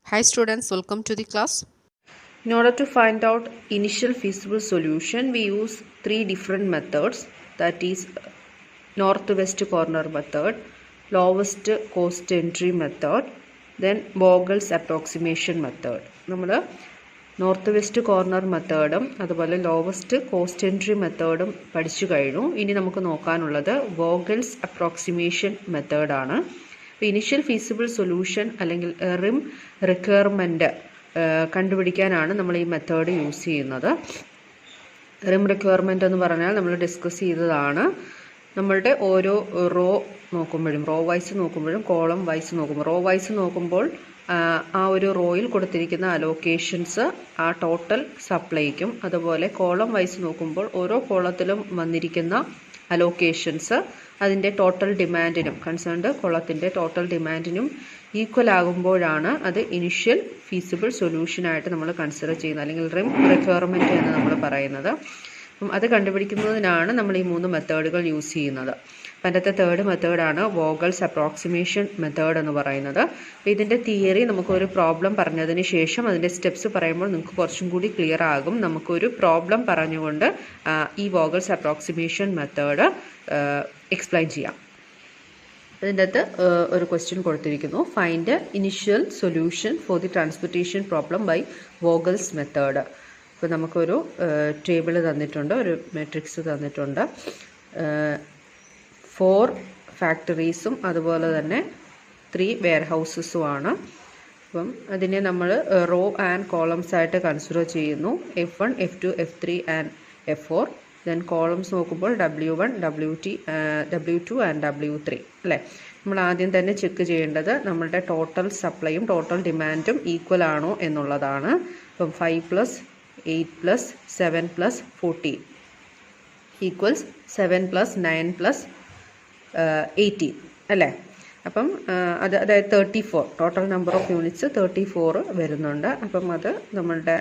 Hi students, welcome to the class. In order to find out initial feasible solution, we use three different methods, that is northwest corner method, lowest cost entry method, then Vogel's approximation method. നമ്മൾ north west corner മെത്തേഡും അതുപോലെ lowest cost entry മെത്തേഡും പഠിച്ചു കഴിഞ്ഞു. ഇനി നമുക്ക് നോക്കാനുള്ളത് Vogel's approximation മെത്തേഡാണ്. Initial feasible solution അല്ലെങ്കിൽ റിം requirement കണ്ടുപിടിക്കാനാണ് നമ്മൾ ഈ മെത്തേഡ് യൂസ് ചെയ്യുന്നത്. റിം റിക്വയർമെൻറ്റ് എന്ന് പറഞ്ഞാൽ നമ്മൾ ഡിസ്കസ് ചെയ്തതാണ്. നമ്മളുടെ ഓരോ റോ നോക്കുമ്പോഴും റോ വൈസ് നോക്കുമ്പോഴും കോളം വൈസ് നോക്കുമ്പോൾ റോ വൈസ് നോക്കുമ്പോൾ ആ ഒരു റോയിൽ കൊടുത്തിരിക്കുന്ന അലോക്കേഷൻസ് ആ ടോട്ടൽ സപ്ലൈക്കും, അതുപോലെ കോളം വൈസ് നോക്കുമ്പോൾ ഓരോ കോളത്തിലും വന്നിരിക്കുന്ന അലോക്കേഷൻസ് അതിൻ്റെ ടോട്ടൽ ഡിമാൻഡിനും കൺസേൺഡ് കോളത്തിൻ്റെ ടോട്ടൽ ഡിമാൻഡിനും ഈക്വൽ ആകുമ്പോഴാണ് അത് ഇനിഷ്യൽ ഫീസിബിൾ സൊല്യൂഷനായിട്ട് നമ്മൾ കൺസിഡർ ചെയ്യുന്നത്, അല്ലെങ്കിൽ റിം റിക്വയർമെൻറ്റ് എന്ന് നമ്മൾ പറയുന്നത്. അപ്പം അത് കണ്ടുപിടിക്കുന്നതിനാണ് നമ്മൾ ഈ മൂന്ന് മെത്തേഡുകൾ യൂസ് ചെയ്യുന്നത്. അപ്പം അതിൻ്റെ തേർഡ് മെത്തേഡാണ് വോഗൽസ് അപ്രോക്സിമേഷൻ മെത്തേഡ് എന്ന് പറയുന്നത്. അപ്പോൾ ഇതിൻ്റെ തിയറി നമുക്കൊരു പ്രോബ്ലം പറഞ്ഞതിന് ശേഷം അതിൻ്റെ സ്റ്റെപ്സ് പറയുമ്പോൾ നിങ്ങൾക്ക് കുറച്ചും കൂടി ക്ലിയർ ആകും. നമുക്കൊരു പ്രോബ്ലം പറഞ്ഞുകൊണ്ട് ഈ വോഗൽസ് അപ്രോക്സിമേഷൻ മെത്തേഡ് എക്സ്പ്ലെയിൻ ചെയ്യാം. അതിൻ്റെ അകത്ത് ഒരു ക്വസ്റ്റ്യൻ കൊടുത്തിരിക്കുന്നു, find initial solution for the transportation problem by Vogel's method. ഇപ്പോൾ നമുക്കൊരു ടേബിൾ തന്നിട്ടുണ്ട്, ഒരു മാട്രിക്സ് തന്നിട്ടുണ്ട്. 4 ഫാക്ടറീസും അതുപോലെ തന്നെ 3 വെയർഹൗസസുമാണ്. അപ്പം അതിനെ നമ്മൾ റോ ആൻഡ് കോളംസ് ആയിട്ട് കൺസിഡർ ചെയ്യുന്നു. F1, F2, F3 and F4. Then columns നോക്കുമ്പോൾ W1, W2 ആൻഡ് W3 അല്ലേ. നമ്മൾ ആദ്യം തന്നെ ചെക്ക് ചെയ്യേണ്ടത് നമ്മളുടെ ടോട്ടൽ സപ്ലൈയും ടോട്ടൽ ഡിമാൻഡും ഈക്വൽ ആണോ എന്നുള്ളതാണ്. അപ്പം 5 + 8 + 7 + 14 ഈക്വൽസ് 7 + 9 + 18 അല്ലേ. അപ്പം അതായത് 34 ടോട്ടൽ നമ്പർ ഓഫ് യൂണിറ്റ്സ് 34 വരുന്നുണ്ട്. അപ്പം അത് നമ്മളുടെ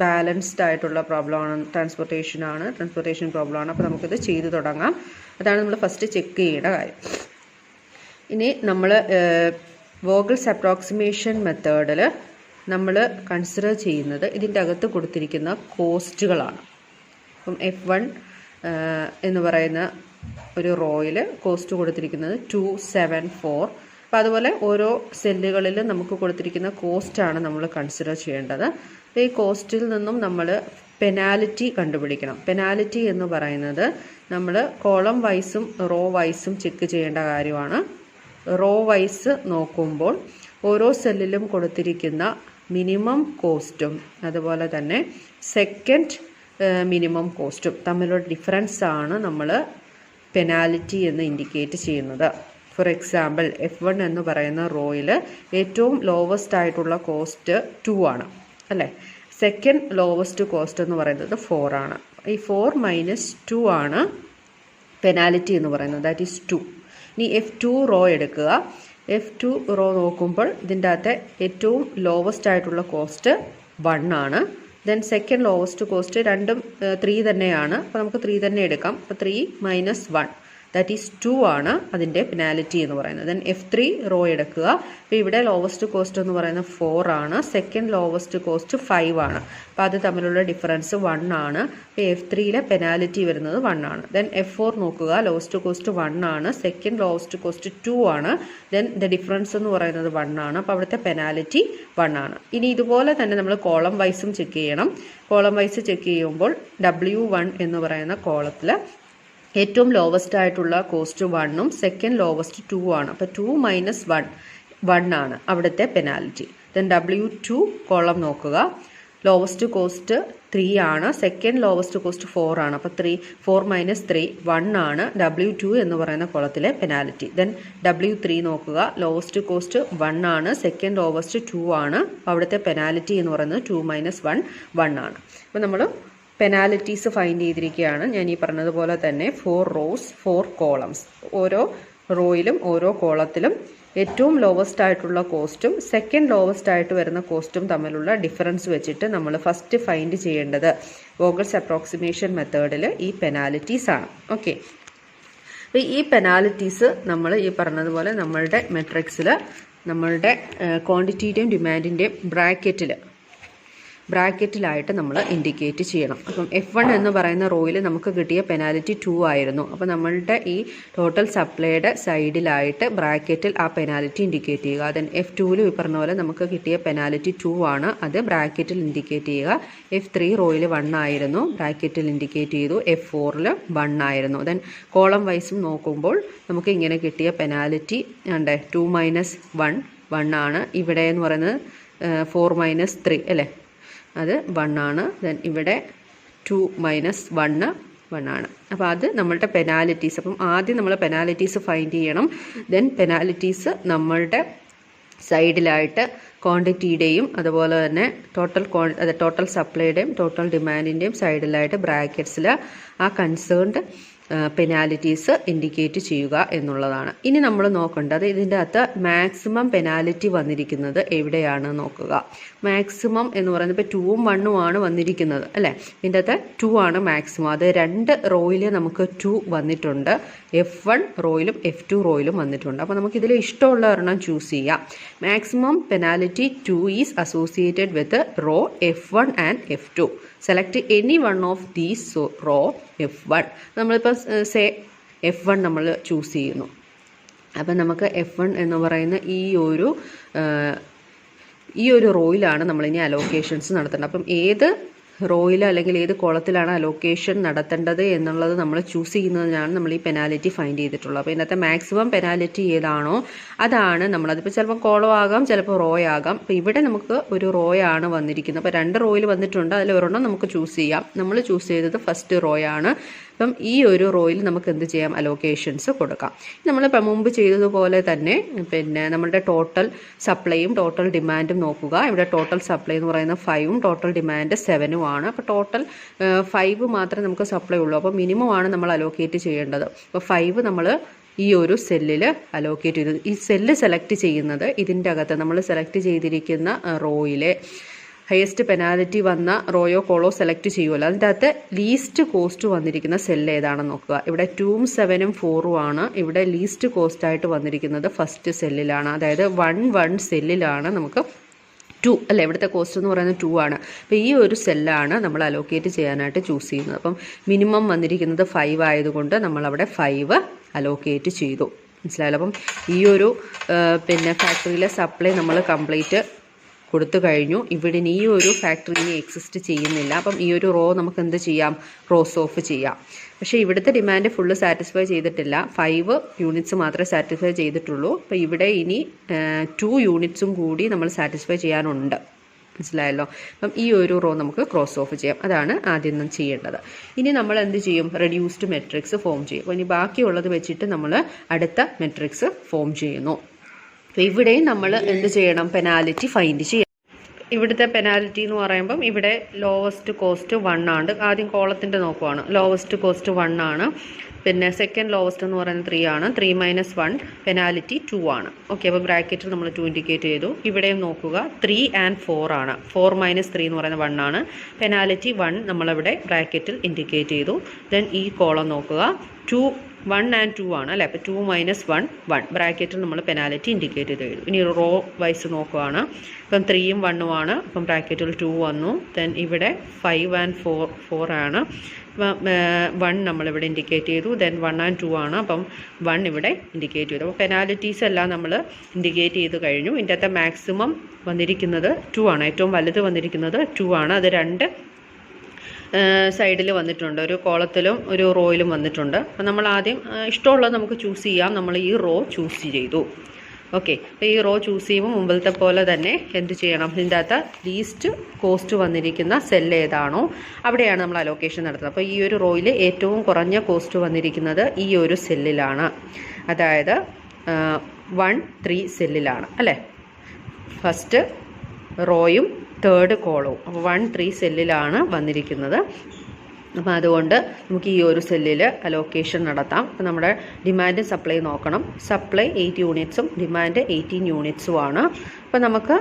ബാലൻസ്ഡ് ആയിട്ടുള്ള പ്രോബ്ലമാണ്, ട്രാൻസ്പോർട്ടേഷൻ പ്രോബ്ലമാണ്. അപ്പോൾ നമുക്കിത് ചെയ്തു തുടങ്ങാം. അതാണ് നമ്മൾ ഫസ്റ്റ് ചെക്ക് ചെയ്യേണ്ട കാര്യം. ഇനി നമ്മൾ വോഗൽസ് അപ്രോക്സിമേഷൻ മെത്തേഡിൽ നമ്മൾ കൺസിഡർ ചെയ്യുന്നത് ഇതിൻ്റെ അകത്ത് കൊടുത്തിരിക്കുന്ന കോസ്റ്റുകളാണ്. അപ്പം F1 എന്ന് പറയുന്ന ഒരു റോയിൽ കോസ്റ്റ് കൊടുത്തിരിക്കുന്നത് 274. അപ്പോൾ അതുപോലെ ഓരോ സെല്ലുകളിലും നമുക്ക് കൊടുത്തിരിക്കുന്ന കോസ്റ്റാണ് നമ്മൾ കൺസിഡർ ചെയ്യേണ്ടത്. അപ്പോൾ ഈ കോസ്റ്റിൽ നിന്നും നമ്മൾ പെനാലിറ്റി കണ്ടുപിടിക്കണം. പെനാലിറ്റി എന്ന് പറയുന്നത് നമ്മൾ കോളം വൈസും റോ വൈസും ചെക്ക് ചെയ്യേണ്ട കാര്യമാണ്. റോ വൈസ് നോക്കുമ്പോൾ ഓരോ സെല്ലിലും കൊടുത്തിരിക്കുന്ന മിനിമം കോസ്റ്റും അതുപോലെ തന്നെ സെക്കൻഡ് മിനിമം കോസ്റ്റും തമ്മിലുള്ള ഡിഫറൻസ് ആണ് നമ്മൾ പെനാലിറ്റി എന്ന് ഇൻഡിക്കേറ്റ് ചെയ്യുന്നത്. ഫോർ എക്സാമ്പിൾ F1 എന്ന് പറയുന്ന റോയിൽ ഏറ്റവും ലോവസ്റ്റ് ആയിട്ടുള്ള കോസ്റ്റ് 2 ആണ് അല്ലേ. സെക്കൻഡ് ലോവസ്റ്റ് കോസ്റ്റ് എന്ന് പറയുന്നത് 4 ആണ്. ഈ 4 - 2 ആണ് പെനാലിറ്റി എന്ന് പറയുന്നത്, ദാറ്റ് ഈസ് 2. ഇനി F2 റോ എടുക്കുക. F2 റോ നോക്കുമ്പോൾ ഇതിൻ്റെ അകത്തെ ഏറ്റവും ലോവസ്റ്റ് ആയിട്ടുള്ള കോസ്റ്റ് 1 ആണ്. ദെൻ സെക്കൻഡ് ലോവസ്റ്റ് കോസ്റ്റ് രണ്ടും 3 തന്നെയാണ്. അപ്പോൾ നമുക്ക് 3 തന്നെ എടുക്കാം. അപ്പോൾ 3 - 1 ദാറ്റ് ഈസ് 2 ആണ് അതിൻ്റെ പെനാലിറ്റി എന്ന് പറയുന്നത്. ദെൻ F3 റോ എടുക്കുക. അപ്പോൾ ഇവിടെ ലോവസ്റ്റ് കോസ്റ്റ് എന്ന് പറയുന്നത് 4 ആണ്, സെക്കൻഡ് ലോവസ്റ്റ് കോസ്റ്റ് 5 ആണ്. അപ്പോൾ അത് തമ്മിലുള്ള ഡിഫറൻസ് 1 ആണ്. അപ്പോൾ F3യിലെ പെനാലിറ്റി വരുന്നത് 1 ആണ്. ദെൻ F4 നോക്കുക, ലോവസ്റ്റ് കോസ്റ്റ് 1 ആണ്, സെക്കൻഡ് ലോവസ്റ്റ് കോസ്റ്റ് 2 ആണ്. ദെൻ ദ ഡിഫറൻസ് എന്ന് പറയുന്നത് 1 ആണ്. അപ്പോൾ അവിടുത്തെ പെനാലിറ്റി 1 ആണ്. ഇനി ഇതുപോലെ തന്നെ നമ്മൾ കോളം വൈസും ചെക്ക് ചെയ്യണം. കോളം വൈസ് ചെക്ക് ചെയ്യുമ്പോൾ W1 എന്ന് പറയുന്ന കോളത്തിൽ ഏറ്റവും ലോവസ്റ്റ് ആയിട്ടുള്ള കോസ്റ്റ് 1ഉം സെക്കൻഡ് ലോവസ്റ്റ് 2 ആണ്. അപ്പോൾ 2 - 1 ആണ് അവിടുത്തെ പെനാൽറ്റി. ദെൻ W2 കോളം നോക്കുക, ലോവസ്റ്റ് കോസ്റ്റ് 3 ആണ്, സെക്കൻഡ് ലോവസ്റ്റ് കോസ്റ്റ് 4 ആണ്. അപ്പോൾ 4 - 3 1 ആണ് W2 എന്ന് പറയുന്ന കോളത്തിലെ പെനാൽറ്റി. ദെൻ W3 നോക്കുക, ലോവസ്റ്റ് കോസ്റ്റ് 1 ആണ്, സെക്കൻഡ് ലോവസ്റ്റ് 2 ആണ്. അപ്പോൾ അവിടുത്തെ പെനാൽറ്റി എന്ന് പറയുന്നത് 2 - 1 1 ആണ്. അപ്പോൾ നമ്മൾ പെനാലിറ്റീസ് ഫൈൻഡ് ചെയ്തിരിക്കുകയാണ്. ഞാൻ ഈ പറഞ്ഞതുപോലെ തന്നെ 4 റോസ് 4 കോളംസ്. ഓരോ റോയിലും ഓരോ കോളത്തിലും ഏറ്റവും ലോവസ്റ്റ് ആയിട്ടുള്ള കോസ്റ്റും സെക്കൻഡ് ലോവസ്റ്റ് ആയിട്ട് വരുന്ന കോസ്റ്റും തമ്മിലുള്ള ഡിഫറൻസ് വെച്ചിട്ട് നമ്മൾ ഫസ്റ്റ് ഫൈൻഡ് ചെയ്യേണ്ടത് വോഗൽസ് അപ്രോക്സിമേഷൻ മെത്തേഡിൽ ഈ പെനാലിറ്റീസ് ആണ്. ഓക്കെ, അപ്പോൾ ഈ പെനാലിറ്റീസ് നമ്മൾ ഈ പറഞ്ഞതുപോലെ നമ്മളുടെ മെട്രിക്സിൽ നമ്മളുടെ ക്വാണ്ടിറ്റിയുടെയും ഡിമാൻഡിൻ്റെയും ബ്രാക്കറ്റിലായിട്ട് നമ്മൾ ഇൻഡിക്കേറ്റ് ചെയ്യണം. അപ്പം F1 എന്ന് പറയുന്ന റോയിൽ നമുക്ക് കിട്ടിയ പെനാൽറ്റി 2 ആയിരുന്നു. അപ്പോൾ നമ്മളുടെ ഈ ടോട്ടൽ സപ്ലൈയുടെ സൈഡിലായിട്ട് ബ്രാക്കറ്റിൽ ആ പെനാൽറ്റി ഇൻഡിക്കേറ്റ് ചെയ്യുക. ദെൻ F2ലും ഈ പറഞ്ഞ പോലെ നമുക്ക് കിട്ടിയ പെനാൽറ്റി 2 ആണ്, അത് ബ്രാക്കറ്റിൽ ഇൻഡിക്കേറ്റ് ചെയ്യുക. F3 റോയിൽ 1 ആയിരുന്നു, ബ്രാക്കറ്റിൽ ഇൻഡിക്കേറ്റ് ചെയ്തു. F4ൽ 1 ആയിരുന്നു. ദെൻ കോളം വൈസും നോക്കുമ്പോൾ നമുക്ക് ഇങ്ങനെ കിട്ടിയ പെനാൽറ്റി ഉണ്ട് 2 - 1 ആണ്. ഇവിടെ എന്ന് പറയുന്നത് 4 - 3 അല്ലേ, അത് 1 ആണ്. ദെൻ ഇവിടെ 2 - 1 1 ആണ്. അപ്പോൾ അത് നമ്മളുടെ പെനാലിറ്റീസ്. അപ്പം ആദ്യം നമ്മൾ പെനാലിറ്റീസ് ഫൈൻഡ് ചെയ്യണം. ദെൻ പെനാലിറ്റീസ് നമ്മളുടെ സൈഡിലായിട്ട് ക്വാണ്ടിറ്റിയുടെയും അതുപോലെ തന്നെ ടോട്ടൽ സപ്ലൈയുടെയും ടോട്ടൽ ഡിമാൻഡിൻ്റെയും സൈഡിലായിട്ട് ബ്രാക്കറ്റ്സിൽ ആ കൺസേൺഡ് പെനാലിറ്റീസ് ഇൻഡിക്കേറ്റ് ചെയ്യുക എന്നുള്ളതാണ്. ഇനി നമ്മൾ നോക്കേണ്ടത് ഇതിൻ്റെ അകത്ത് മാക്സിമം പെനാലിറ്റി വന്നിരിക്കുന്നത് എവിടെയാണ് നോക്കുക. മാക്സിമം എന്ന് പറയുന്നത് ഇപ്പോൾ 2ഉം 1ഉം ആണ് വന്നിരിക്കുന്നത് അല്ലേ. ഇതിൻ്റെ അകത്ത് 2 ആണ് മാക്സിമം. അത് 2 റോയിൽ നമുക്ക് 2 വന്നിട്ടുണ്ട്. F1 റോയിലും F2 റോയിലും വന്നിട്ടുണ്ട്. അപ്പോൾ നമുക്കിതിൽ ഇഷ്ടമുള്ള ഒരെണ്ണം ചൂസ് ചെയ്യാം. Maximum penalty 2 is associated with row F1 and F2. Select any one of these row F1. നമ്മളിപ്പോൾ F1 നമ്മൾ ചൂസ് ചെയ്യുന്നു. അപ്പം നമുക്ക് F1 എന്ന് പറയുന്ന ഈ ഒരു റോയിലാണ് നമ്മളിനി അലോക്കേഷൻസ് നടത്തേണ്ടത്. അപ്പം ഏത് റോയിൽ അല്ലെങ്കിൽ ഏത് കോളത്തിലാണ് അലോക്കേഷൻ നടത്തേണ്ടത് എന്നുള്ളത് നമ്മൾ ചൂസ് ചെയ്യുന്നതിനാണ് നമ്മൾ ഈ പെനാലിറ്റി ഫൈൻഡ് ചെയ്തിട്ടുള്ളത്. അപ്പോൾ ഇതിനകത്തെ മാക്സിമം പെനാലിറ്റി ഏതാണോ അതാണ് നമ്മളതിപ്പോൾ ചിലപ്പോൾ കോളം ആകാം, ചിലപ്പോൾ റോ ആകാം. അപ്പോൾ ഇവിടെ നമുക്ക് ഒരു റോ ആണ് വന്നിരിക്കുന്നത്. അപ്പോൾ 2 റോയിൽ വന്നിട്ടുണ്ട്, അതിൽ ഒരെണ്ണം നമുക്ക് ചൂസ് ചെയ്യാം. നമ്മൾ ചൂസ് ചെയ്തത് ഫസ്റ്റ് റോ ആണ്. അപ്പം ഈ ഒരു റോയിൽ നമുക്ക് എന്ത് ചെയ്യാം, അലോക്കേഷൻസ് കൊടുക്കാം. നമ്മൾ മുമ്പ് ചെയ്തതുപോലെ തന്നെ പിന്നെ നമ്മുടെ ടോട്ടൽ സപ്ലൈയും ടോട്ടൽ ഡിമാൻഡും നോക്കുക. ഇവിടെ ടോട്ടൽ സപ്ലൈ എന്ന് പറയുന്നത് 5ഉം ടോട്ടൽ ഡിമാൻഡ് 7ഉം ആണ്. അപ്പോൾ ടോട്ടൽ 5 മാത്രമേ നമുക്ക് സപ്ലൈ ഉള്ളൂ. അപ്പോൾ മിനിമം ആണ് നമ്മൾ അലോക്കേറ്റ് ചെയ്യേണ്ടത്. അപ്പോൾ 5 നമ്മൾ ഈ ഒരു സെല്ലിൽ അലോക്കേറ്റ് ചെയ്തു. ഈ സെല്ല് സെലക്ട് ചെയ്യുന്നത് ഇതിൻ്റെ അകത്ത് നമ്മൾ സെലക്ട് ചെയ്തിരിക്കുന്ന റോയിലെ ഹയസ്റ്റ് പെനാലിറ്റി വന്ന റോയോ കോളോ സെലക്ട് ചെയ്യുമല്ലോ, അതിൻ്റെ അകത്ത് ലീസ്റ്റ് കോസ്റ്റ് വന്നിരിക്കുന്ന സെല്ല് ഏതാണെന്ന് നോക്കുക. ഇവിടെ 2ഉം 7ഉം 4ഉം ആണ്. ഇവിടെ ലീസ്റ്റ് കോസ്റ്റ് ആയിട്ട് വന്നിരിക്കുന്നത് ഫസ്റ്റ് സെല്ലിലാണ്. അതായത് 1 സെല്ലിലാണ് നമുക്ക് 2 അല്ലേ, ഇവിടുത്തെ കോസ്റ്റ് എന്ന് പറയുന്നത് 2 ആണ്. അപ്പോൾ ഈ ഒരു സെല്ലാണ് നമ്മൾ അലോക്കേറ്റ് ചെയ്യാനായിട്ട് ചൂസ് ചെയ്യുന്നത്. അപ്പം മിനിമം വന്നിരിക്കുന്നത് 5 ആയതുകൊണ്ട് നമ്മളവിടെ 5 അലോക്കേറ്റ് ചെയ്തു. മനസ്സിലായല്ലോ. അപ്പം ഈ ഒരു പിന്നെ ഫാക്ടറിയിലെ സപ്ലൈ നമ്മൾ കംപ്ലീറ്റ് കൊടുത്തു കഴിഞ്ഞു. ഇവിടെ ഈ ഒരു ഫാക്ടറി ഇനി എക്സിസ്റ്റ് ചെയ്യുന്നില്ല. അപ്പം ഈ ഒരു റോ നമുക്ക് എന്ത് ചെയ്യാം, ക്രോസ് ഓഫ് ചെയ്യാം. പക്ഷേ ഇവിടുത്തെ ഡിമാൻഡ് ഫുള്ള് സാറ്റിസ്ഫൈ ചെയ്തിട്ടില്ല. 5 യൂണിറ്റ്സ് മാത്രമേ സാറ്റിസ്ഫൈ ചെയ്തിട്ടുള്ളൂ. അപ്പോൾ ഇവിടെ ഇനി 2 യൂണിറ്റ്സും കൂടി നമ്മൾ സാറ്റിസ്ഫൈ ചെയ്യാനുണ്ട്. മനസ്സിലായല്ലോ. അപ്പം ഈ ഒരു റോ നമുക്ക് ക്രോസ് ഓഫ് ചെയ്യാം. അതാണ് ആദ്യം ചെയ്യേണ്ടത്. ഇനി നമ്മൾ എന്ത് ചെയ്യും, റെഡ്യൂസ്ഡ് മെട്രിക്സ് ഫോം ചെയ്യും. അപ്പോൾ ഇനി ബാക്കിയുള്ളത് വെച്ചിട്ട് നമ്മൾ അടുത്ത മെട്രിക്സ് ഫോം ചെയ്യുന്നു. അപ്പോൾ ഇവിടെയും നമ്മൾ എന്ത് ചെയ്യണം, പെനാലിറ്റി ഫൈൻഡ് ചെയ്യണം. ഇവിടുത്തെ പെനാൽറ്റി എന്ന് പറയുമ്പം ഇവിടെ ലോവസ്റ്റ് കോസ്റ്റ് 1 ആണ്. ആദ്യം കോളത്തിൻ്റെ നോക്കുവാണ്. ലോവസ്റ്റ് കോസ്റ്റ് 1 ആണ്. പിന്നെ സെക്കൻഡ് ലോവസ്റ്റ് എന്ന് പറയുന്നത് 3 ആണ്. 3 - 1 പെനാലിറ്റി 2 ആണ്. ഓക്കെ, അപ്പോൾ ബ്രാക്കറ്റിൽ നമ്മൾ 2 ഇൻഡിക്കേറ്റ് ചെയ്തു. ഇവിടെയും നോക്കുക 3 and 4 ആണ്. 4 - 3 എന്ന് പറയുന്നത് 1 ആണ്. പെനാലിറ്റി 1 നമ്മളിവിടെ ബ്രാക്കറ്റിൽ ഇൻഡിക്കേറ്റ് ചെയ്തു. ദെൻ ഈ കോളം നോക്കുക 1 and 2 ആണ് അല്ലേ. അപ്പോൾ 2 - 1 1 ബ്രാക്കറ്റിൽ നമ്മൾ പെനാലിറ്റി ഇൻഡിക്കേറ്റ് ചെയ്ത് കഴിഞ്ഞു. ഇനി റോ വൈസ് നോക്കുകയാണ്. ഇപ്പം 3ഉം 1ഉം ആണ്. അപ്പം ബ്രാക്കറ്റിൽ 2 വന്നു. ദെൻ ഇവിടെ 5 and 4 ആണ്. 1 നമ്മളിവിടെ ഇൻഡിക്കേറ്റ് ചെയ്തു. ദെൻ 1 and 2 ആണ്. അപ്പം 1 ഇവിടെ ഇൻഡിക്കേറ്റ് ചെയ്തു. അപ്പോൾ പെനാലിറ്റീസ് എല്ലാം നമ്മൾ ഇൻഡിക്കേറ്റ് ചെയ്ത് കഴിഞ്ഞു. ഇതിൻ്റെ അകത്ത് മാക്സിമം വന്നിരിക്കുന്നത് 2 ആണ്. ഏറ്റവും വലുത് വന്നിരിക്കുന്നത് 2 ആണ്. അത് 2 സൈഡിൽ വന്നിട്ടുണ്ട്. ഒരു കോളത്തിലും ഒരു റോയിലും വന്നിട്ടുണ്ട്. അപ്പോൾ നമ്മൾ ആദ്യം ഇഷ്ടമുള്ളത് നമുക്ക് ചൂസ് ചെയ്യാം. നമ്മൾ ഈ റോ ചൂസ് ചെയ്തു. ഓക്കെ, അപ്പോൾ ഈ റോ ചൂസ് ചെയ്യുമ്പോൾ മുമ്പിലത്തെ പോലെ തന്നെ എന്ത് ചെയ്യണം, ഇതിൻ്റെ അകത്ത് ലീസ്റ്റ് കോസ്റ്റ് വന്നിരിക്കുന്ന സെല്ല് ഏതാണോ അവിടെയാണ് നമ്മൾ അലോക്കേഷൻ നടത്തുന്നത്. അപ്പോൾ ഈ ഒരു റോയിൽ ഏറ്റവും കുറഞ്ഞ കോസ്റ്റ് വന്നിരിക്കുന്നത് ഈ ഒരു സെല്ലിലാണ്. അതായത് 1 3 സെല്ലിലാണ് അല്ലേ. ഫസ്റ്റ് റോയും തേർഡ് കോളവും. അപ്പോൾ 1 3 സെല്ലിലാണ് വന്നിരിക്കുന്നത്. അപ്പോൾ അതുകൊണ്ട് നമുക്ക് ഈ ഒരു സെല്ലിൽ അലോക്കേഷൻ നടത്താം. അപ്പോൾ നമ്മുടെ ഡിമാൻഡ് സപ്ലൈ നോക്കണം. സപ്ലൈ 8 യൂണിറ്റ്സും ഡിമാൻഡ് 18 യൂണിറ്റ്സുമാണ്. അപ്പോൾ നമുക്ക്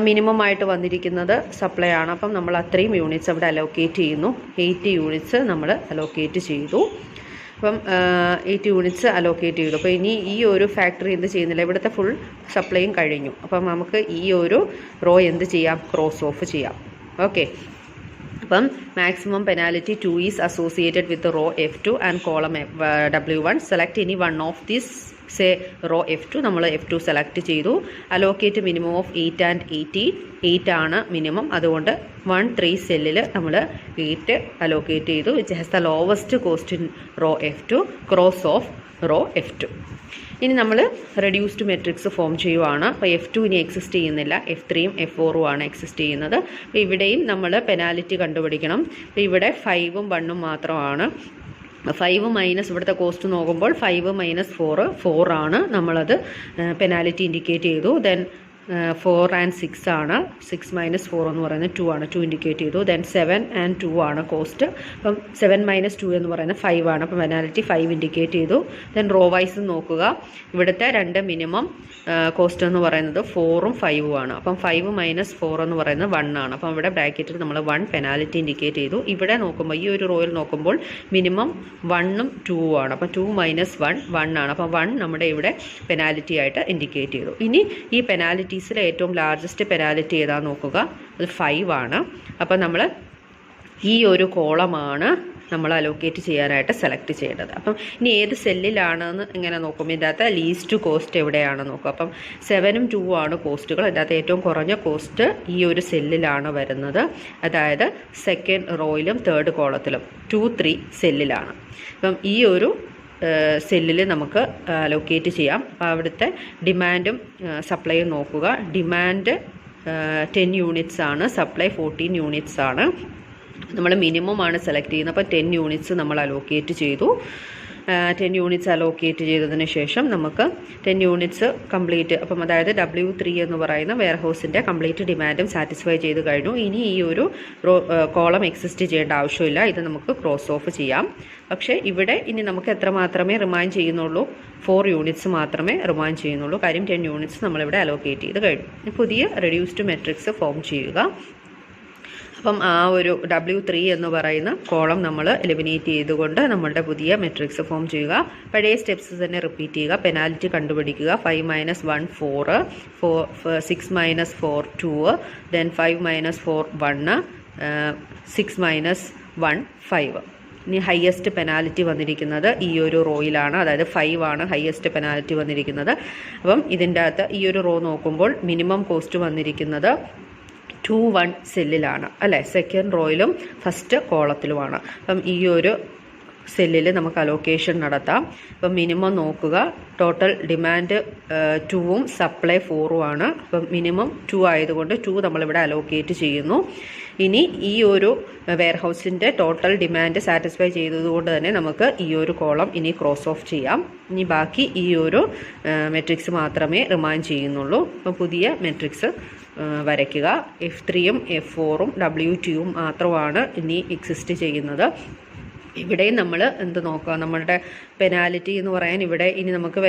മിനിമം ആയിട്ട് വന്നിരിക്കുന്നത് സപ്ലൈ ആണ്. അപ്പം നമ്മൾ അത്രയും യൂണിറ്റ്സ് അവിടെ അലോക്കേറ്റ് ചെയ്യുന്നു. 80 യൂണിറ്റ്സ് നമ്മൾ അലോക്കേറ്റ് ചെയ്തു. അപ്പം 8 യൂണിറ്റ്സ് അലോക്കേറ്റ് ചെയ്തു. അപ്പോൾ ഇനി ഈ ഒരു ഫാക്ടറി എന്ത് ചെയ്യുന്നില്ല, ഇവിടുത്തെ ഫുൾ സപ്ലൈയും കഴിഞ്ഞു. അപ്പം നമുക്ക് ഈ ഒരു റോ എന്ത് ചെയ്യാം, ക്രോസ് ഓഫ് ചെയ്യാം. ഓക്കെ, അപ്പം maximum penalty 2 is associated with row F2 and column W1. Select ഇനി one of this say row F2. നമ്മൾ F2 സെലക്ട് ചെയ്തു. Allocate minimum of 8 and 18. 8 ആണ് മിനിമം, അതുകൊണ്ട് 1, 3 സെല്ലിൽ നമ്മൾ 8 അലോക്കേറ്റ് ചെയ്തു. Which has the lowest cost in row F2. Cross off row F2. ഇനി നമ്മൾ റെഡ്യൂസ്ഡ് മെട്രിക്സ് ഫോം ചെയ്യുവാണ്. അപ്പോൾ F2 ഇനി എക്സിസ്റ്റ് ചെയ്യുന്നില്ല, F3യും F4ഉം ആണ് എക്സിസ്റ്റ് ചെയ്യുന്നത്. അപ്പോൾ ഇവിടെയും നമ്മൾ പെനാലിറ്റി കണ്ടുപിടിക്കണം. അപ്പോൾ ഇവിടെ 5ഉം 1ഉം മാത്രമാണ്. 5 മൈനസ് ഇവിടുത്തെ കോസ്റ്റ് നോക്കുമ്പോൾ 5 മൈനസ് 4 ആണ്. നമ്മളത് പെനാലിറ്റി ഇൻഡിക്കേറ്റ് ചെയ്തു. ദെൻ 4 ആൻഡ് 6 ആണ്. 6 മൈനസ് 4 എന്ന് പറയുന്നത് 2 ആണ്. 2 ഇൻഡിക്കേറ്റ് ചെയ്തു. ദെൻ 7 ആൻഡ് 2 ആണ് കോസ്റ്റ്. അപ്പം 7 മൈനസ് 2 എന്ന് പറയുന്നത് 5 ആണ്. അപ്പം പെനാലിറ്റി 5 ഇൻഡിക്കേറ്റ് ചെയ്തു. ദെൻ റോ വൈസ് നോക്കുക. ഇവിടുത്തെ 2 മിനിമം കോസ്റ്റ് എന്ന് പറയുന്നത് 4ഉം 5ഉം ആണ്. അപ്പം 5 മൈനസ് 4 എന്ന് പറയുന്നത് 1 ആണ്. അപ്പം ഇവിടെ ബ്രാക്കറ്റിൽ നമ്മൾ 1 പെനാലിറ്റി ഇൻഡിക്കേറ്റ് ചെയ്തു. ഇവിടെ നോക്കുമ്പോൾ ഈ ഒരു റോയിൽ നോക്കുമ്പോൾ മിനിമം 1ഉം 2ഉം ആണ്. അപ്പം 2 മൈനസ് 1 ആണ്. അപ്പം 1 നമ്മുടെ ഇവിടെ പെനാലിറ്റി ആയിട്ട് ഇൻഡിക്കേറ്റ് ചെയ്തു. ഇനി ഈ പെനാലിറ്റി ഏറ്റവും ലാർജസ്റ്റ് പെനാലിറ്റി ഏതാ നോക്കുക, അത് 5 ആണ്. അപ്പം നമ്മൾ ഈ ഒരു കോളമാണ് നമ്മൾ അലോക്കേറ്റ് ചെയ്യാനായിട്ട് സെലക്ട് ചെയ്യേണ്ടത്. അപ്പം ഇനി ഏത് സെല്ലിലാണെന്ന് ഇങ്ങനെ നോക്കുമ്പോൾ ഇതിൻ്റെ അകത്ത് ലീസ്റ്റ് കോസ്റ്റ് എവിടെയാണെന്ന് നോക്കുക. അപ്പം 7ഉം 2ഉം ആണ് കോസ്റ്റുകൾ. ഇതിൻ്റെ അകത്ത് ഏറ്റവും കുറഞ്ഞ കോസ്റ്റ് ഈ ഒരു സെല്ലിലാണ് വരുന്നത്. അതായത് സെക്കൻഡ് റോയിലും തേർഡ് കോളത്തിലും 2, 3 സെല്ലിലാണ്. അപ്പം ഈ ഒരു സെല്ലിൽ നമുക്ക് അലോക്കേറ്റ് ചെയ്യാം. അപ്പോൾ അവിടുത്തെ ഡിമാൻഡും സപ്ലൈയും നോക്കുക. ഡിമാൻഡ് 10 യൂണിറ്റ്സ് ആണ്, സപ്ലൈ 14 യൂണിറ്റ്സ് ആണ്. നമ്മൾ മിനിമം ആണ് സെലക്ട് ചെയ്യുന്നത്. അപ്പോൾ 10 യൂണിറ്റ്സ് നമ്മൾ അലോക്കേറ്റ് ചെയ്തു. 10 യൂണിറ്റ്സ് അലോക്കേറ്റ് ചെയ്തതിന് ശേഷം നമുക്ക് 10 യൂണിറ്റ്സ് കംപ്ലീറ്റ്, അപ്പം അതായത് W3 എന്ന് പറയുന്ന വെയർ ഹൗസിൻ്റെ കംപ്ലീറ്റ് ഡിമാൻഡും സാറ്റിസ്ഫൈ ചെയ്ത് കഴിഞ്ഞു. ഇനി ഈ ഒരു കോളം എക്സിസ്റ്റ് ചെയ്യേണ്ട ആവശ്യമില്ല. ഇത് നമുക്ക് ക്രോസ് ഓഫ് ചെയ്യാം. പക്ഷേ ഇവിടെ ഇനി നമുക്ക് എത്ര മാത്രമേ റിമൈൻ ചെയ്യുന്നുള്ളൂ, 4 യൂണിറ്റ്സ് മാത്രമേ റിമൈൻ ചെയ്യുന്നുള്ളൂ. കാര്യം 10 യൂണിറ്റ്സ് നമ്മളിവിടെ അലോക്കേറ്റ് ചെയ്ത് കഴിഞ്ഞു. പുതിയ റെഡ്യൂസ്ഡ് മെട്രിക്സ് ഫോം ചെയ്യുക. അപ്പം ആ ഒരു W3 എന്ന് പറയുന്ന കോളം നമ്മൾ എലിമിനേറ്റ് ചെയ്തുകൊണ്ട് നമ്മളുടെ പുതിയ മെട്രിക്സ് ഫോം ചെയ്യുക. പഴയ സ്റ്റെപ്സ് തന്നെ റിപ്പീറ്റ് ചെയ്യുക. പെനാൽറ്റി കണ്ടുപിടിക്കുക. 5 minus 1 4, 6 minus 4 2, then 5 minus 4 1, 6 minus 1 5. ഇനി ഹയസ്റ്റ് പെനാൽറ്റി വന്നിരിക്കുന്നത് ഈ ഒരു റോയിലാണ്, അതായത് 5 ആണ് ഹയസ്റ്റ് പെനാൽറ്റി വന്നിരിക്കുന്നത്. അപ്പം ഇതിൻ്റെ അകത്ത് ഈ ഒരു റോ നോക്കുമ്പോൾ മിനിമം കോസ്റ്റ് വന്നിരിക്കുന്നത് 2, 1 സെല്ലിലാണ് അല്ലേ, സെക്കൻഡ് റോയിലും ഫസ്റ്റ് കോളത്തിലുമാണ്. അപ്പം ഈ ഒരു സെല്ലിൽ നമുക്ക് അലോക്കേഷൻ നടത്താം. അപ്പം മിനിമം നോക്കുക. ടോട്ടൽ ഡിമാൻഡ് 2ഉം സപ്ലൈ 4ഉം ആണ്. അപ്പം മിനിമം 2 ആയതുകൊണ്ട് 2 നമ്മളിവിടെ അലോക്കേറ്റ് ചെയ്യുന്നു. ഇനി ഈ ഒരു വെയർ ഹൗസിൻ്റെ ടോട്ടൽ ഡിമാൻഡ് സാറ്റിസ്ഫൈ ചെയ്തതുകൊണ്ട് തന്നെ നമുക്ക് ഈ ഒരു കോളം ഇനി ക്രോസ് ഓഫ് ചെയ്യാം. ഇനി ബാക്കി ഈ ഒരു മെട്രിക്സ് മാത്രമേ റിമൈൻ ചെയ്യുന്നുള്ളൂ. അപ്പം പുതിയ മെട്രിക്സ് വരയ്ക്കുക. F3യും F4ഉം W2യും മാത്രമാണ് ഇനി എക്സിസ്റ്റ് ചെയ്യുന്നത്. ഇവിടെയും നമ്മൾ എന്ത് നോക്കുക, നമ്മളുടെ പെനാലിറ്റി എന്ന് പറയാൻ ഇവിടെ ഇനി നമുക്ക്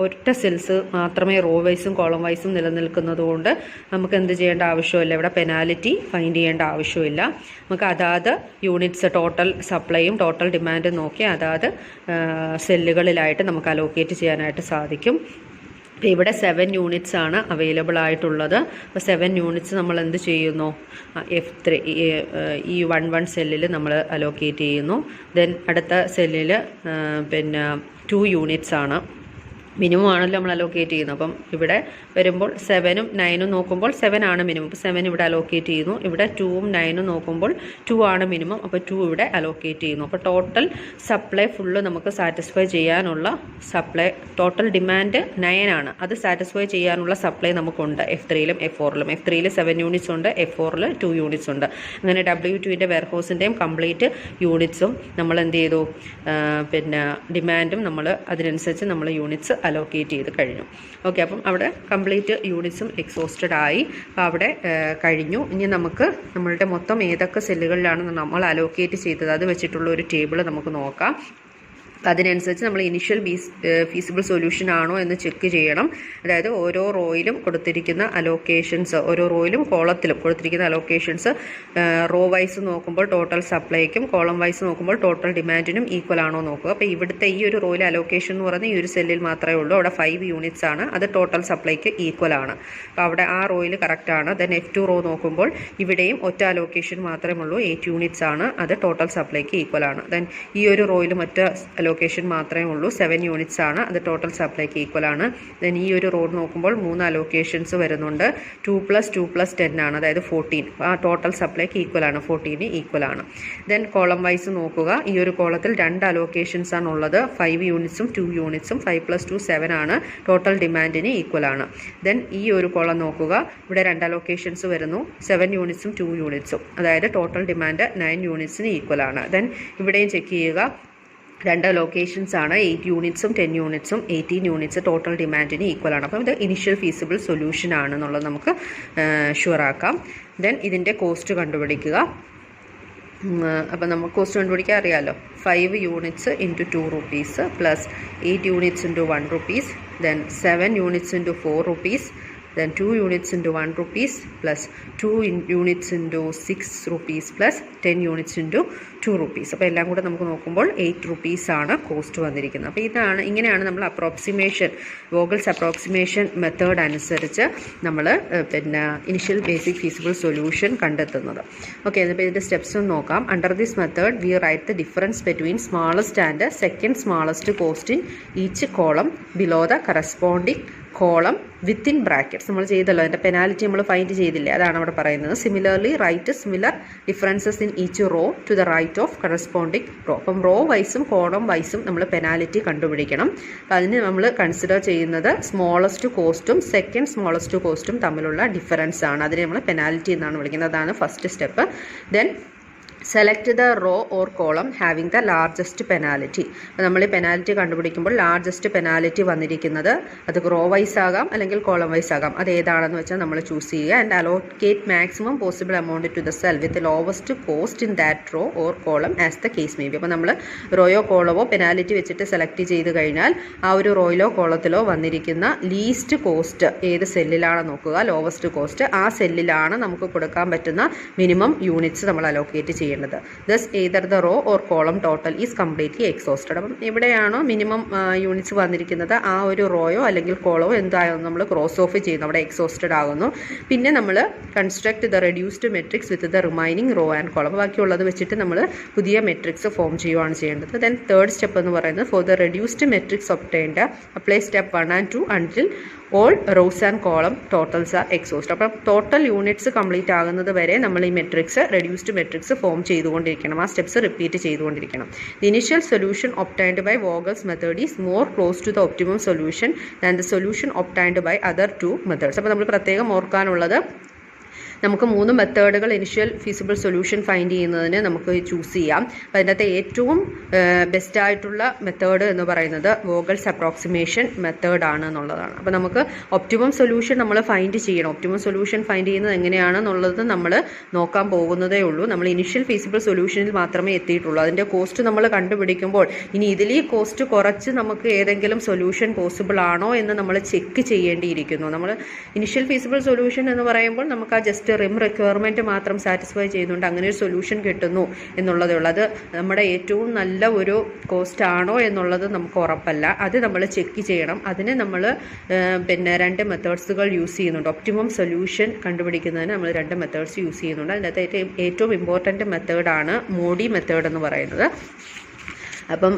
ഒറ്റ സെൽസ് മാത്രമേ റോ വൈസും കോളം വൈസും നിലനിൽക്കുന്നത് കൊണ്ട് നമുക്ക് എന്ത് ചെയ്യേണ്ട ആവശ്യമില്ല. ഇവിടെ പെനാലിറ്റി ഫൈൻഡ് ചെയ്യേണ്ട ആവശ്യമില്ല. നമുക്ക് അതാത് യൂണിറ്റ്സ് ടോട്ടൽ സപ്ലൈയും ടോട്ടൽ ഡിമാൻഡും നോക്കി അതാത് സെല്ലുകളിലായിട്ട് നമുക്ക് അലോക്കേറ്റ് ചെയ്യാനായിട്ട് സാധിക്കും. ഇവിടെ 7 യൂണിറ്റ്സ് ആണ് അവൈലബിൾ ആയിട്ടുള്ളത്. അപ്പോൾ 7 യൂണിറ്റ്സ് നമ്മൾ എന്ത് ചെയ്യുന്നു, F3 ഈ 1 സെല്ലിൽ നമ്മൾ അലോക്കേറ്റ് ചെയ്യുന്നു. ദെൻ അടുത്ത സെല്ലിൽ 2 യൂണിറ്റ്സ് ആണ്, മിനിമം ആണല്ലോ നമ്മൾ അലോക്കേറ്റ് ചെയ്യുന്നത്. അപ്പം ഇവിടെ വരുമ്പോൾ 7ഉം 9ഉം നോക്കുമ്പോൾ 7 ആണ് മിനിമം. അപ്പോൾ 7 ഇവിടെ അലോക്കേറ്റ് ചെയ്യുന്നു. ഇവിടെ 2ഉം 9ഉം നോക്കുമ്പോൾ 2 ആണ് മിനിമം. അപ്പോൾ 2 ഇവിടെ അലോക്കേറ്റ് ചെയ്യുന്നു. അപ്പോൾ ടോട്ടൽ സപ്ലൈ ഫുള്ള് നമുക്ക് സാറ്റിസ്ഫൈ ചെയ്യാനുള്ള സപ്ലൈ, ടോട്ടൽ ഡിമാൻഡ് 9 ആണ്. അത് സാറ്റിസ്ഫൈ ചെയ്യാനുള്ള സപ്ലൈ നമുക്കുണ്ട് F3ലും F4ലും. F3ൽ 7 യൂണിറ്റ്സ് ഉണ്ട്, F4ൽ 2 യൂണിറ്റ്സ് ഉണ്ട്. അങ്ങനെ W2ൻ്റെ വെയർ ഹൗസിൻ്റെയും കംപ്ലീറ്റ് യൂണിറ്റ്സും നമ്മൾ എന്ത് ചെയ്തു, ഡിമാൻഡും നമ്മൾ അതിനനുസരിച്ച് നമ്മൾ യൂണിറ്റ്സ് അലോക്കേറ്റ് ചെയ്ത് കഴിഞ്ഞു. ഓക്കെ, അപ്പം അവിടെ കംപ്ലീറ്റ് യൂണിറ്റ്സും എക്സോസ്റ്റഡ് ആയി. അപ്പോൾ അവിടെ കഴിഞ്ഞു. ഇനി നമുക്ക് നമ്മളുടെ മൊത്തം ഏതൊക്കെ സെല്ലുകളിലാണ് നമ്മൾ അലോക്കേറ്റ് ചെയ്തത് അത് വെച്ചിട്ടുള്ള ഒരു ടേബിൾ നമുക്ക് നോക്കാം. അതിനനുസരിച്ച് നമ്മൾ ഇനിഷ്യൽ ഫീസിബിൾ സൊല്യൂഷൻ ആണോ എന്ന് ചെക്ക് ചെയ്യണം. അതായത് ഓരോ റോയിലും കൊടുത്തിരിക്കുന്ന അലോക്കേഷൻസ്, ഓരോ റോയിലും കോളത്തിലും കൊടുത്തിരിക്കുന്ന അലോക്കേഷൻസ് റോ വൈസ് നോക്കുമ്പോൾ ടോട്ടൽ സപ്ലൈക്കും കോളം വൈസ് നോക്കുമ്പോൾ ടോട്ടൽ ഡിമാൻഡിനും ഈക്വൽ ആണോ നോക്കുക. അപ്പോൾ ഇവിടുത്തെ ഈ ഒരു റോയിലെ അലോക്കേഷൻ എന്ന് പറയുന്നത് ഈ ഒരു സെല്ലിൽ മാത്രമേ ഉള്ളൂ. അവിടെ 5 യൂണിറ്റ്സ് ആണ്, അത് ടോട്ടൽ സപ്ലൈക്ക് ഈക്വൽ ആണ്. അപ്പോൾ അവിടെ ആ റോയിൽ കറക്റ്റ് ആണ്. ദെൻ F2 റോ നോക്കുമ്പോൾ ഇവിടെയും ഒറ്റ അലോക്കേഷൻ മാത്രമേ ഉള്ളൂ, 8 യൂണിറ്റ്സ് ആണ്, അത് ടോട്ടൽ സപ്ലൈക്ക് ഈക്വൽ ആണ്. ദെൻ ഈ ഒരു റോയിൽ മറ്റ് അലോക്കേഷൻ മാത്രമേ ഉള്ളൂ, 7 യൂണിറ്റ്സ് ആണ്, അത് ടോട്ടൽ സപ്ലൈക്ക് ഈക്വൽ ആണ്. ദെൻ ഈ ഒരു റോഡ് നോക്കുമ്പോൾ 3 അലോക്കേഷൻസ് വരുന്നുണ്ട്, 2 + 2 + 10 ആണ്, അതായത് 14. ആ ടോട്ടൽ സപ്ലൈക്ക് ഈക്വൽ ആണ്, 14 ഈക്വൽ ആണ്. ദെൻ കോളം വൈസ് നോക്കുക. ഈ ഒരു കോളത്തിൽ 2 അലോക്കേഷൻസ് ആണ് ഉള്ളത്, 5 യൂണിറ്റ്സും 2 യൂണിറ്റ്സും, 5 + 2 7 ആണ്, ടോട്ടൽ ഡിമാൻഡിന് ഈക്വൽ ആണ്. ദെൻ ഈ ഒരു കോളം നോക്കുക. ഇവിടെ 2 അലോക്കേഷൻസ് വരുന്നു, 7 യൂണിറ്റ്സും 2 യൂണിറ്റ്സും, അതായത് ടോട്ടൽ ഡിമാൻഡ് 9 യൂണിറ്റ്സിന് ഈക്വൽ ആണ്. ദെൻ ഇവിടെയും ചെക്ക് ചെയ്യുക. 2 ലൊക്കേഷൻസ് ആണ്, 8 യൂണിറ്റ്സും 10 യൂണിറ്റ്സും, 18 യൂണിറ്റ്സ് ടോട്ടൽ ഡിമാൻഡിന് ഈക്വൽ ആണ്. അപ്പോൾ ഇത് ഇനിഷ്യൽ ഫീസിബിൾ സൊല്യൂഷൻ ആണെന്നുള്ളത് നമുക്ക് ഷുവർ ആക്കാം. ദെൻ ഇതിൻ്റെ കോസ്റ്റ് കണ്ടുപിടിക്കുക. അപ്പോൾ നമുക്ക് കോസ്റ്റ് കണ്ടുപിടിക്കാൻ അറിയാമല്ലോ. 5 units into 2 rupees plus 8 units into 1 rupees, then 7 units into 4 rupees, then 2 units into 1 rupees plus 2 units into 6 rupees plus 10 units into 2 rupees. അപ്പോൾ എല്ലാം കൂടെ നമുക്ക് നോക്കുമ്പോൾ 8 rupees ആണ് കോസ്റ്റ് വന്നിരിക്കുന്നത്. അപ്പോൾ ഇങ്ങനെയാണ് നമ്മൾ വോഗൽസ് അപ്രോക്സിമേഷൻ മെത്തേഡ് അനുസരിച്ച് നമ്മൾ ഇനിഷ്യൽ ബേസിക് ഫീസിബിൾ സൊല്യൂഷൻ കണ്ടെത്തുന്നത്. ഓക്കെ, അപ്പോൾ ഇതിൻ്റെ സ്റ്റെപ്സ് ഒന്ന് നോക്കാം. Under this method we write the difference between smallest and second smallest cost in each column below the corresponding column within brackets. നമ്മൾ ചെയ്തല്ലോ, അതിൻ്റെ പെനാലിറ്റി നമ്മൾ ഫൈൻഡ് ചെയ്തില്ലേ, അതാണ് അവിടെ പറയുന്നത്. Similarly write similar differences in each row to the right of corresponding row. അപ്പം row വൈസും കോളം വൈസും നമ്മൾ പെനാലിറ്റി കണ്ടുപിടിക്കണം. അപ്പം അതിന് നമ്മൾ കൺസിഡർ ചെയ്യുന്നത് സ്മോളസ്റ്റ് കോസ്റ്റും സെക്കൻഡ് സ്മോളസ്റ്റ് കോസ്റ്റും തമ്മിലുള്ള ഡിഫറൻസ് ആണ്. അതിനെ നമ്മൾ പെനാലിറ്റി എന്നാണ് വിളിക്കുന്നത്. അതാണ് first step. Then select the row or column having the largest penalty. അപ്പോൾ നമ്മൾ ഈ പെനാലിറ്റി കണ്ടുപിടിക്കുമ്പോൾ ലാർജസ്റ്റ് പെനാലിറ്റി വന്നിരിക്കുന്നത് അത് റോ വൈസ് ആകാം അല്ലെങ്കിൽ കോളം വൈസ് ആകാം. അത് ഏതാണെന്ന് വെച്ചാൽ നമ്മൾ ചൂസ് ചെയ്യുക. And allocate maximum possible amount to the cell with lowest cost in that row or column as the case may be. അപ്പോൾ നമ്മൾ റോയോ കോളമോ പെനാലിറ്റി വെച്ചിട്ട് സെലക്ട് ചെയ്ത് കഴിഞ്ഞാൽ ആ ഒരു റോയിലോ കോളത്തിലോ വന്നിരിക്കുന്ന ലീസ്റ്റ് കോസ്റ്റ് ഏത് സെല്ലിലാണ് നോക്കുക, ലോവസ്റ്റ് കോസ്റ്റ്, ആ സെല്ലിലാണ് നമുക്ക് കൊടുക്കാൻ പറ്റുന്ന മിനിമം യൂണിറ്റ്സ് നമ്മൾ അലോക്കേറ്റ് ചെയ്യുന്നത്. Thus either the row or column total is completely exhausted. അപ്പം എവിടെയാണോ മിനിമം യൂണിറ്റ്സ് വന്നിരിക്കുന്നത് ആ ഒരു റോയോ അല്ലെങ്കിൽ കോളമോ എന്തായാലും നമ്മൾ ക്രോസ് ഓഫ് ചെയ്യുന്നു, അവിടെ എക്സോസ്റ്റഡ് ആകുന്നു. പിന്നെ നമ്മൾ construct the reduced matrix with the remaining row and column. ബാക്കിയുള്ളത് വെച്ചിട്ട് നമ്മൾ പുതിയ മെട്രിക്സ് ഫോം ചെയ്യുകയാണ് ചെയ്യേണ്ടത്. ദെൻ തേർഡ് സ്റ്റെപ്പ് എന്ന് പറയുന്നത് for the reduced matrix obtained apply step 1 and 2 until all rows and column totals are exhaust. അപ്പം total units complete ആകുന്നത് വരെ നമ്മൾ ഈ റെഡ്യൂസ്ഡ് മെട്രിക്സ് ഫോം ചെയ്തുകൊണ്ടിരിക്കണം. ആ സ്റ്റെപ്സ് റിപ്പീറ്റ് ചെയ്തുകൊണ്ടിരിക്കണം. The initial solution obtained by Vogel's method is more close to the optimum solution than the solution obtained by other 2 methods. അപ്പോൾ നമ്മൾ പ്രത്യേകം ഓർക്കാനുള്ളത്, നമുക്ക് 3 മെത്തേഡുകൾ ഇനിഷ്യൽ ഫീസിബിൾ സൊല്യൂഷൻ ഫൈൻഡ് ചെയ്യുന്നതിന് നമുക്ക് ചൂസ് ചെയ്യാം. അപ്പോൾ അതിനകത്ത് ഏറ്റവും ബെസ്റ്റായിട്ടുള്ള മെത്തേഡ് എന്ന് പറയുന്നത് വോഗൽസ് അപ്രോക്സിമേഷൻ മെത്തേഡ് ആണ് എന്നുള്ളതാണ്. അപ്പോൾ നമുക്ക് ഒപ്റ്റിമം സൊല്യൂഷൻ നമ്മൾ ഫൈൻഡ് ചെയ്യണം. ഒപ്റ്റിമം സൊല്യൂഷൻ ഫൈൻഡ് ചെയ്യുന്നത് എങ്ങനെയാണെന്നുള്ളത് നമ്മൾ നോക്കാൻ പോകുന്നതേ ഉള്ളൂ. നമ്മൾ ഇനിഷ്യൽ ഫീസിബിൾ സൊല്യൂഷനിൽ മാത്രമേ എത്തിയിട്ടുള്ളൂ. അതിൻ്റെ കോസ്റ്റ് നമ്മൾ കണ്ടുപിടിക്കുമ്പോൾ ഇനി ഇതിൽ ഈ കോസ്റ്റ് കുറച്ച് നമുക്ക് ഏതെങ്കിലും സൊല്യൂഷൻ പോസിബിൾ ആണോ എന്ന് നമ്മൾ ചെക്ക് ചെയ്യേണ്ടിയിരിക്കുന്നു. നമ്മൾ ഇനിഷ്യൽ ഫീസിബിൾ സൊല്യൂഷൻ എന്ന് പറയുമ്പോൾ നമുക്ക് ആ ജസ്റ്റ് റിം റിക്വയർമെൻറ്റ് മാത്രം സാറ്റിസ്ഫൈ ചെയ്യുന്നുണ്ട്, അങ്ങനെ ഒരു സൊല്യൂഷൻ കിട്ടുന്നു എന്നുള്ളതേ ഉള്ളൂ. അത് നമ്മുടെ ഏറ്റവും നല്ല ഒരു കോസ്റ്റ് ആണോ എന്നുള്ളത് നമുക്ക് ഉറപ്പല്ല. അത് നമ്മൾ ചെക്ക് ചെയ്യണം. അതിന് നമ്മൾ 2 മെത്തേഡ്സുകൾ യൂസ് ചെയ്യുന്നുണ്ട്. ഒപ്റ്റിമം സൊല്യൂഷൻ കണ്ടുപിടിക്കുന്നതിന് നമ്മൾ 2 മെത്തേഡ്സ് യൂസ് ചെയ്യുന്നുണ്ട്. അതിനകത്ത് ഏറ്റവും ഇമ്പോർട്ടൻറ്റ് മെത്തേഡാണ് മോഡി മെത്തേഡ് എന്ന് പറയുന്നത്. അപ്പം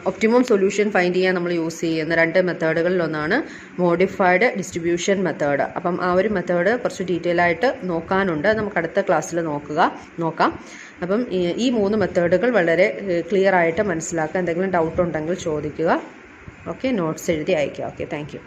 ഒപ്റ്റിമം സൊല്യൂഷൻ ഫൈൻഡ് ചെയ്യാൻ നമ്മൾ യൂസ് ചെയ്യുന്ന 2 മെത്തേഡുകളിലൊന്നാണ് മോഡിഫൈഡ് ഡിസ്ട്രിബ്യൂഷൻ മെത്തേഡ്. അപ്പം ആ ഒരു മെത്തേഡ് കുറച്ച് ഡീറ്റെയിൽ ആയിട്ട് നോക്കാനുണ്ട്, നമുക്ക് അടുത്ത ക്ലാസ്സിൽ നോക്കാം. അപ്പം ഈ 3 മെത്തേഡുകൾ വളരെ ക്ലിയർ ആയിട്ട് മനസ്സിലാക്കുക. എന്തെങ്കിലും ഡൗട്ട് ഉണ്ടെങ്കിൽ ചോദിക്കുക. ഓക്കെ, നോട്ട്സ് എഴുതി അയയ്ക്കുക. Okay, thank you.